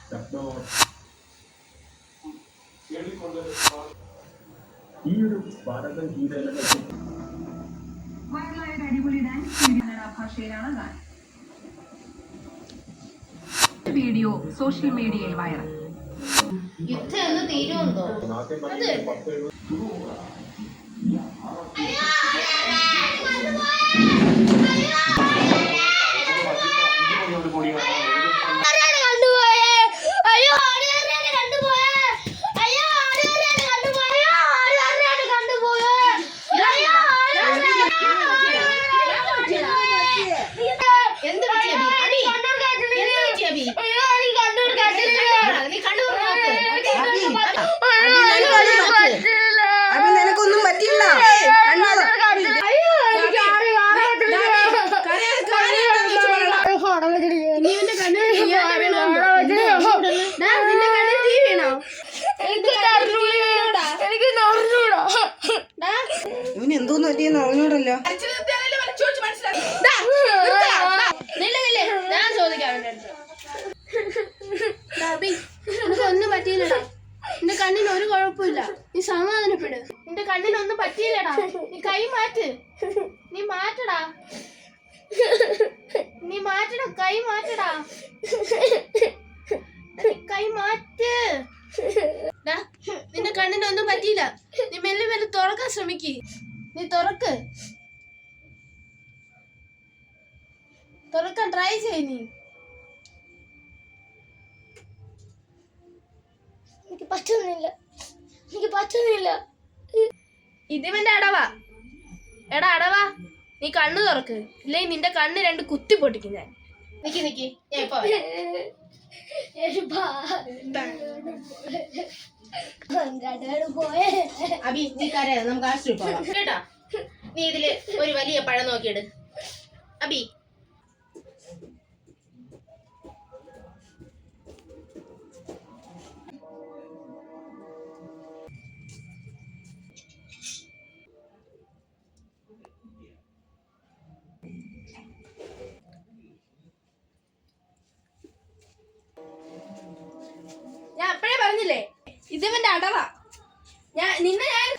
ഈ ഒരു ഭാരതം വൈറലായ അടിപൊളി ഡാൻസ് കന്നഡ ഭാഷയിലാണ് ഗാനം. വീഡിയോ സോഷ്യൽ മീഡിയയിൽ വൈറൽ. യുദ്ധം എന്ന് തീരുമെന്നോ? നിനക്കൊന്നും പറ്റില്ല. ഇവന് എന്തോന്ന് പറ്റിയെന്ന് അറിഞ്ഞൂടല്ലോ. ഞാൻ ചോദിക്കാം ഒന്നും പറ്റിയില്ലടാ. നിന്റെ കണ്ണിന് ഒരു കുഴപ്പമില്ല. നീ സമാധാനപ്പെട്. നിന്റെ കണ്ണിനൊന്നും പറ്റിയില്ലടാ. നീ കൈ മാറ്റ്. നീ മാറ്റടാ. നീ മാറ്റടാ. കൈ മാറ്റടാ. കൈ മാറ്റ്. നിന്റെ കണ്ണിനൊന്നും പറ്റിയില്ല. നീ മെല്ലെ മെല്ലെ തുറക്കാൻ ശ്രമിക്ക്. നീ തുറക്കാൻ ട്രൈ ചെയ്. നീ എനിക്ക് പറ്റുന്നില്ല. ഇതിവന്റെ അടവാ. എടാ അടവാ, നീ കണ്ണു തുറക്ക്. ഇല്ലെങ്കിൽ നിന്റെ കണ്ണ് രണ്ട് കുത്തി പൊട്ടിക്കും ഞാൻ. നിക്ക് ഞാൻ ഇപ്പൊ അബി, നീ കരയാ. നമുക്ക് ആശുപത്രി പോവാം കേട്ടാ. നീ ഇതില് ഒരു വലിയ പഴം നോക്കിയിട് അബി. ഞാൻ അപ്പഴേ പറഞ്ഞില്ലേ ഇതിവന്റെ അടവാ. നിന്നെ ഞാൻ